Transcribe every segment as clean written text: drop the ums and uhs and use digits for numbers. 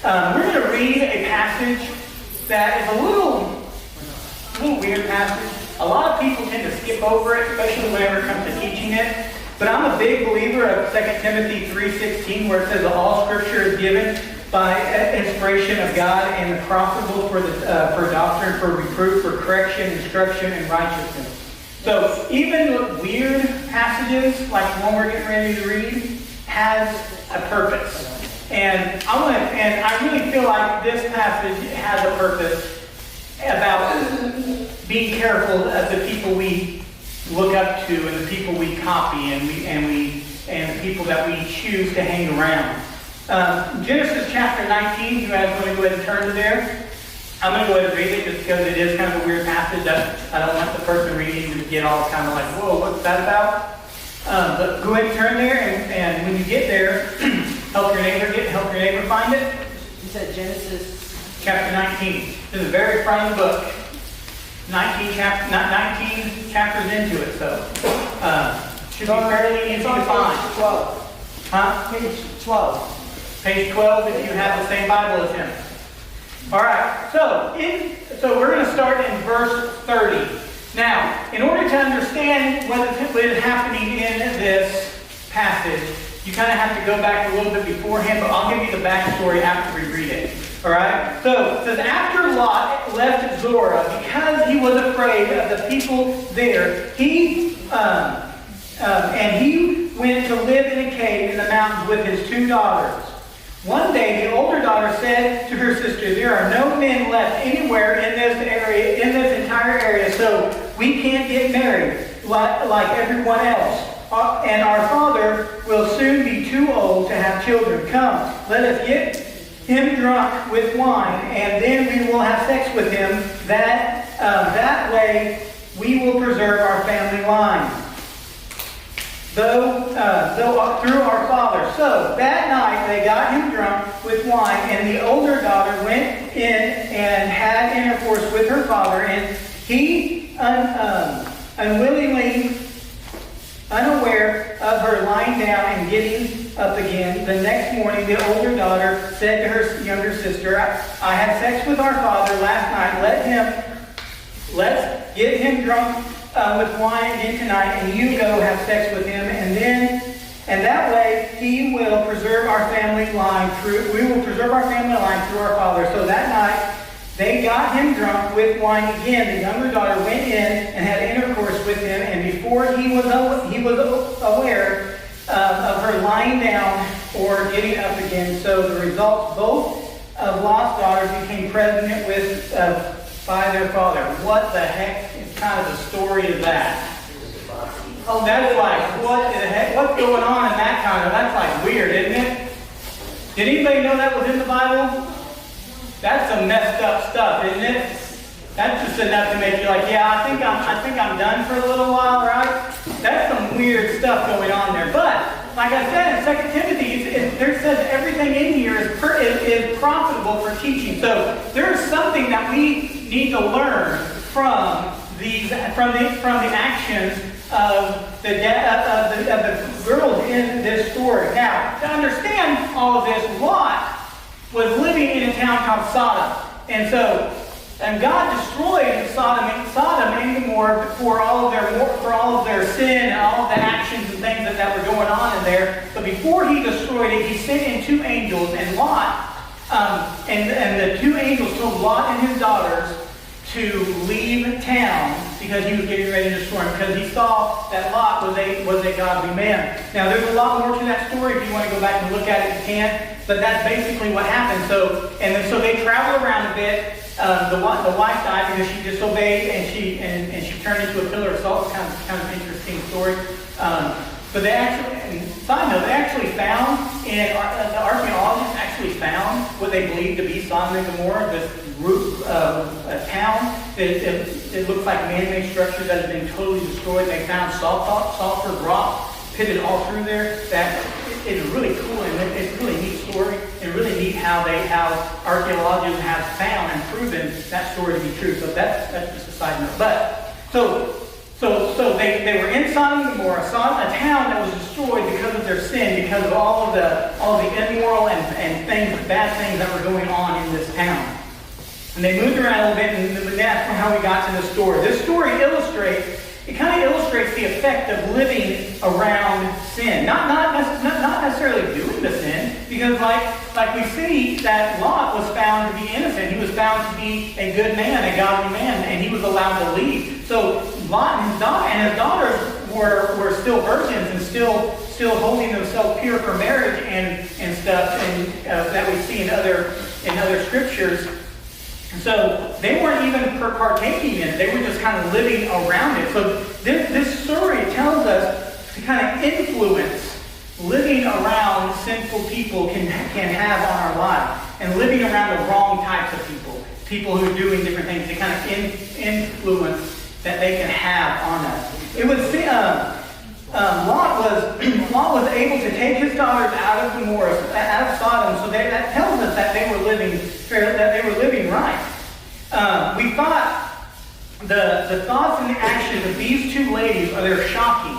We're going to read a passage that is a little weird passage. A lot of people tend to skip over it, especially whenever it comes to teaching it. But I'm a big believer of 2 Timothy 3:16, where it says that all Scripture is given by inspiration of God and profitable for doctrine, for reproof, for correction, instruction, and righteousness. So even weird passages like the one we're getting ready to read has a purpose. And I really feel like this passage has a purpose about being careful of the people we look up to and the people we copy and the people that we choose to hang around. Genesis chapter 19, you guys want to go ahead and turn to there? I'm going to go ahead and read it just because it is kind of a weird passage. I don't want the person reading to get all kind of like, whoa, what's that about? But go ahead and turn there, and when you get there, help your neighbor find it. You said Genesis chapter 19. This is the very front of the book. 19 chapters into it, so should be fairly easy to find. Page 12. Huh? Page 12. Page 12 if you have the same Bible as him. All right, so we're going to start in verse 30. Now, in order to understand what is happening in this passage, you kind of have to go back a little bit beforehand, but I'll give you the backstory after we read it. All right? So, it says, after Lot left Zorah, because he was afraid of the people there, he went to live in a cave in the mountains with his 2 daughters. One day, the older daughter said to her sister, "There are no men left anywhere in this entire area, so we can't get married like everyone else. And our father will soon be too old to have children. Come, let us get him drunk with wine, and then we will have sex with him. That way, we will preserve our family line. Though through our father." So that night they got him drunk with wine, and the older daughter went in and had intercourse with her father, and he, unwillingly, unaware of her lying down and getting up again. The next morning the older daughter said to her younger sister, "I had sex with our father last night. Let's get him drunk with wine again tonight, and you go have sex with him, and that way we will preserve our family line through our father." So that night they got him drunk with wine again. The younger daughter went in and had intercourse with him, and before he was aware of her lying down or getting up again. So the results, both of Lot's daughters became pregnant by their father. What the heck is kind of the story of that? Oh, that's like, what the heck? What's going on in that kind of? That's like weird, isn't it? Did anybody know that was in the Bible? That's some messed up stuff, isn't it? That's just enough to make you like, yeah, I think I'm done for a little while, right? That's some weird stuff going on there. But like I said in 2 Timothy, there says everything in here is profitable for teaching. So there's something that we need to learn from the actions of the girls in this story. Now, to understand all of this, Lot was living in a town called Sodom, and God destroyed Sodom and Gomorrah for all of their sin and all of the actions and things that were going on in there. But before He destroyed it, He sent in 2 angels, and Lot and the 2 angels told Lot and his daughters to leave town because he was getting ready to destroy him, because he saw that Lot was a godly man. Now, there's a lot more to that story. If you want to go back and look at it, you can. But that's basically what happened. So they traveled around a bit. The wife died because she disobeyed, and she turned into a pillar of salt. It's kind of an interesting story. But they actually found, and the archaeologists actually found what they believed to be Sodom and Gomorrah, this a town. It looks like man-made structures that have been totally destroyed. They found sulfur rock pitted all through there. That is really cool, and it's a really neat story, and really neat how archaeologists have found and proven that story to be true. So that's just a side note. But so So they were in Sodom and Gomorrah, a town that was destroyed because of their sin, because of all of the immoral and bad things that were going on in this town. And they moved around a little bit, and that's how we got to this story. This story kind of illustrates the effect of living around sin. Not necessarily doing the sin, because like we see that Lot was found to be innocent. He was found to be a good man, a godly man, and he was allowed to leave. So Lot and his daughters were still virgins and still holding themselves pure for marriage and stuff, and that we see in other scriptures. So they weren't even partaking in it. They were just kind of living around it. So this story tells us to kind of influence living around sinful people can have on our lives, and living around the wrong types of people who are doing different things, the kind of influence that they can have on us. It was Lot was able to take his daughters out of Gomorrah, out of Sodom, so that tells us that they were living fair, that they were living right. We thought the thoughts and the actions of these two ladies they're shocking,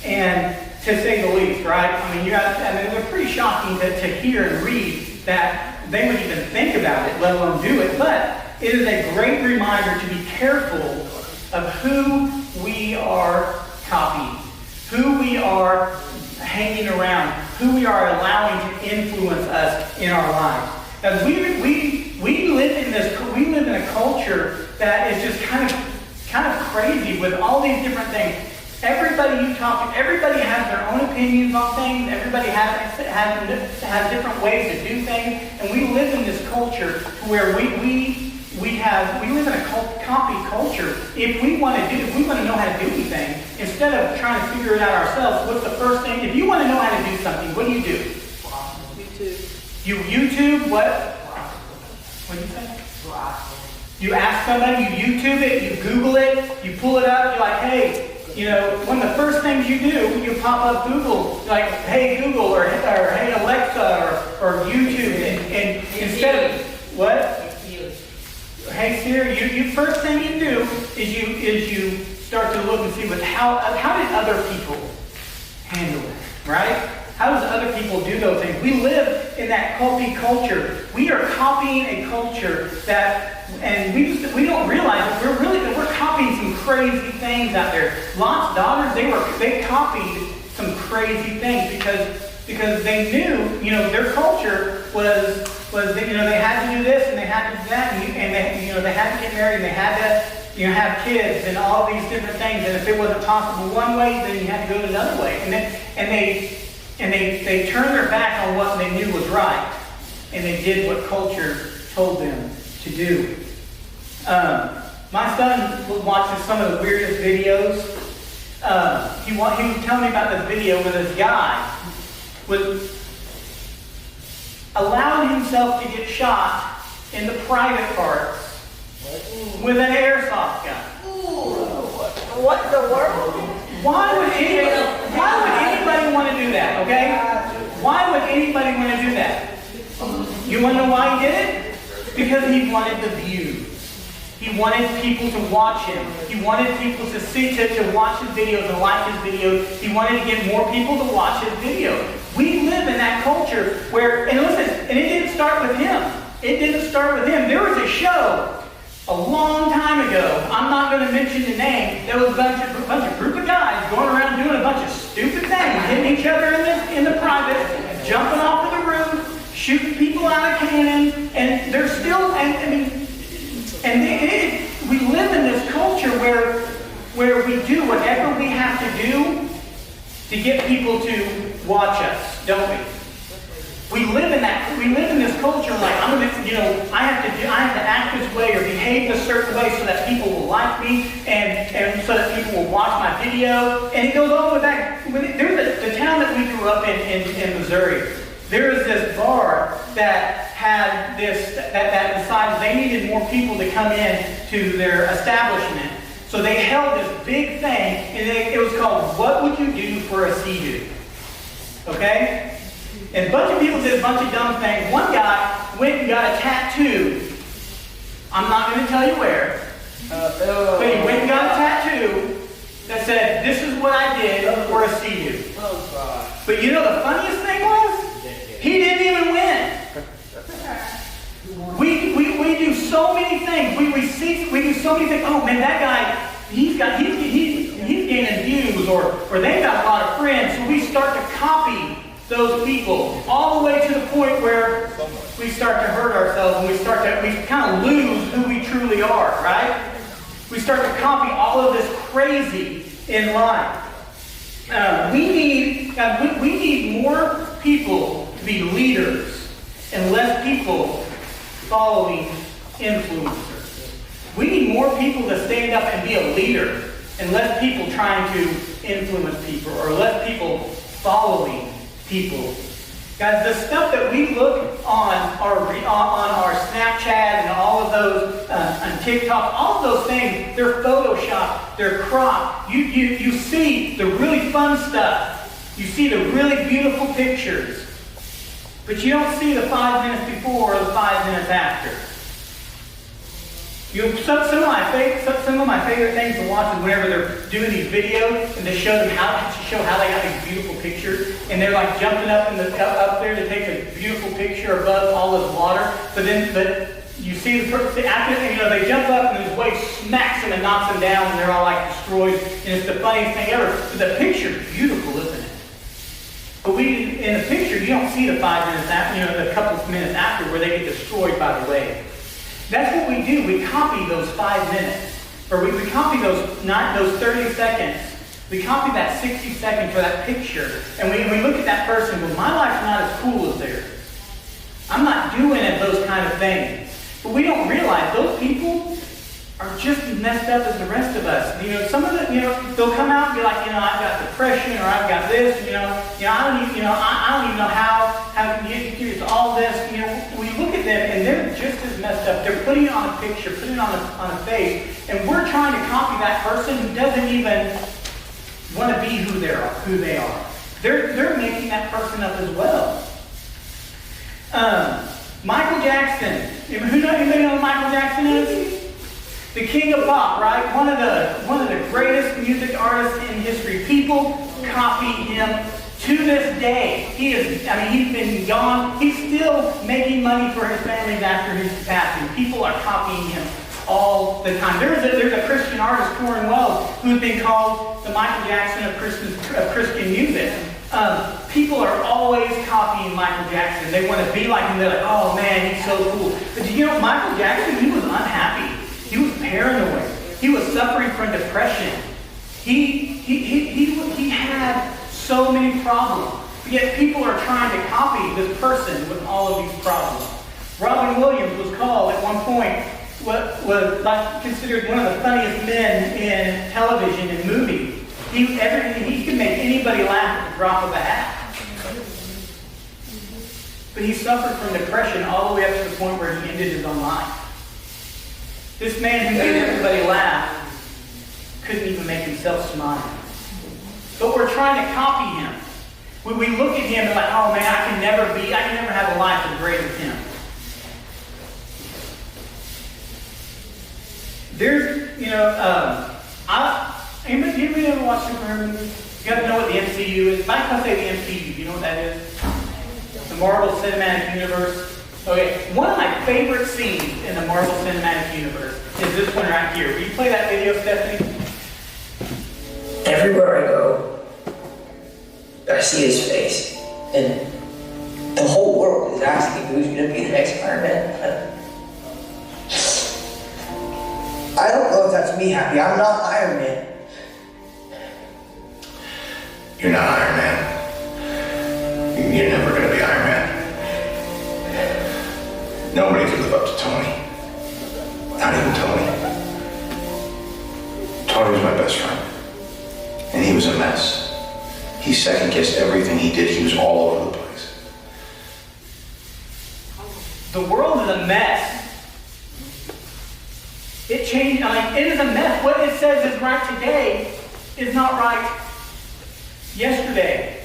and to say the least, right? I mean, they're pretty shocking to hear and read that they would even think about it, let alone do it. But it is a great reminder to be careful of who we are copying, who we are hanging around, who we are allowing to influence us in our lives. As we live in a culture that is just kind of crazy with all these different things. Everybody you talk to, everybody has their own opinions on things. Everybody has different ways to do things, and we live in this culture where we live in a copy culture. If we want to know how to do anything, instead of trying to figure it out ourselves, what's the first thing? If you want to know how to do something, what do? YouTube. You YouTube what? What do you say? You ask somebody, you YouTube it, you Google it, you pull it up, you're like, hey, one of the first things you do, you pop up Google, like, hey Google, or hey Alexa, or YouTube, and instead of, what? Hey Siri, you first thing you do is you start to look and see how did other people handle it, right? How does other people do those things? We live in that copy culture. We are copying a culture and we don't realize it. We're copying some crazy things out there. Lot's daughters, they copied some crazy things because they knew, their culture was they had to do this and they had to do that and they had to get married and they had to have kids and all these different things. And if it wasn't possible one way, then you had to go another way. And they turned their back on what they knew was right, and they did what culture told them to do. My son watches some of the weirdest videos. He was telling me about this video where this guy was allowing himself to get shot in the private parts with an airsoft gun. What in the world? Why would anybody want to do that, okay? Why would anybody want to do that? You want to know why he did it? Because he wanted the views. He wanted people to watch him. He wanted people to watch his videos and like his videos. He wanted to get more people to watch his videos. We live in that culture where, and listen, and it didn't start with him. It didn't start with him. There was a show a long time ago, I'm not going to mention the name, there was a bunch of group of guys going around doing a bunch of stupid things, hitting each other in the private, jumping off of the roof, shooting people out of cannon, and they're still, we live in this culture where we do whatever we have to do to get people to watch us, don't we? We live in this culture like I have to act this way or behave a certain way so that people will like me and so that people will watch my video. And it goes all the way back. There's the town that we grew up in Missouri. There was this bar that had this that decided they needed more people to come in to their establishment. So they held this big thing, and it was called "What Would You Do for a Sea-Doo?" Okay. And a bunch of people did a bunch of dumb things. One guy went and got a tattoo. I'm not going to tell you where. But he went and got a tattoo that said, this is what I did for a CU. But you know the funniest thing was? He didn't even win. We do so many things. We do so many things. Oh man, that guy, he's gaining views, or they've got a lot of friends. So we start to copy those people all the way to the point where we start to hurt ourselves, and we kind of lose who we truly are, right? We start to copy all of this crazy in life. We need more people to be leaders and less people following influencers. We need more people to stand up and be a leader and less people trying to influence people, or less people following people. Guys, the stuff that we look on our Snapchat and all of those, on TikTok, all of those things, they're photoshopped, they're cropped. You see the really fun stuff. You see the really beautiful pictures. But you don't see the 5 minutes before or the 5 minutes after. Some of my favorite things to watch is whenever they're doing these videos and they show how they got these beautiful pictures, and they're like jumping up there to take a beautiful picture above all this water. But you see the person after they jump up and this wave smacks them and knocks them down, and they're all like destroyed. And it's the funniest thing ever. But the picture's beautiful, isn't it? But in the picture, you don't see the 5 minutes after, the couple of minutes after where they get destroyed by the wave. That's what we do. We copy those 5 minutes. Or we copy those 30 seconds. We copy that 60 seconds for that picture. And we look at that person and go, my life's not as cool as theirs. I'm not doing those kind of things. But we don't realize those people are just as messed up as the rest of us. Some of them, they'll come out and be like, I've got depression, or I've got this, I don't even know how it's all this. We look at them and they're just as messed up. They're putting it on a picture, putting it on a face, and we're trying to copy that person who doesn't even want to be who they are. They're making that person up as well. Michael Jackson. Anybody know who Michael Jackson is? The king of pop, right? One of the greatest music artists in history. People copy him to this day. He's been gone. He's still making money for his families after his passing. People are copying him all the time. There's a Christian artist, Corin Wells, who's been called the Michael Jackson of Christian music. People are always copying Michael Jackson. They want to be like him. They're like, oh man, he's so cool. But Michael Jackson, he was unhappy. He was paranoid. He was suffering from depression. He had so many problems. Yet people are trying to copy this person with all of these problems. Robin Williams was called at one point was considered one of the funniest men in television and movies. He could make anybody laugh at the drop of a hat. But he suffered from depression all the way up to the point where he ended his own life. This man who made everybody laugh couldn't even make himself smile. But we're trying to copy him. We look at him and like, oh man, I can never have a life as great as him. Anybody ever watch superhero movies? You guys know what the MCU is? If I say the MCU, do you know what that is? The Marvel Cinematic Universe. Okay, one of my favorite scenes in the Marvel Cinematic Universe is this one right here. Will you play that video, Stephanie? Everywhere I go, I see his face, and the whole world is asking who's going to be the next Iron Man. I don't know if that's me happy. I'm not Iron Man. You're not Iron Man. You're never going to be Iron Man. Nobody could live up to Tony. Not even Tony. Tony was my best friend. And he was a mess. He second-guessed everything he did. He was all over the place. The world is a mess. It changed. It is a mess. What it says is right today is not right yesterday.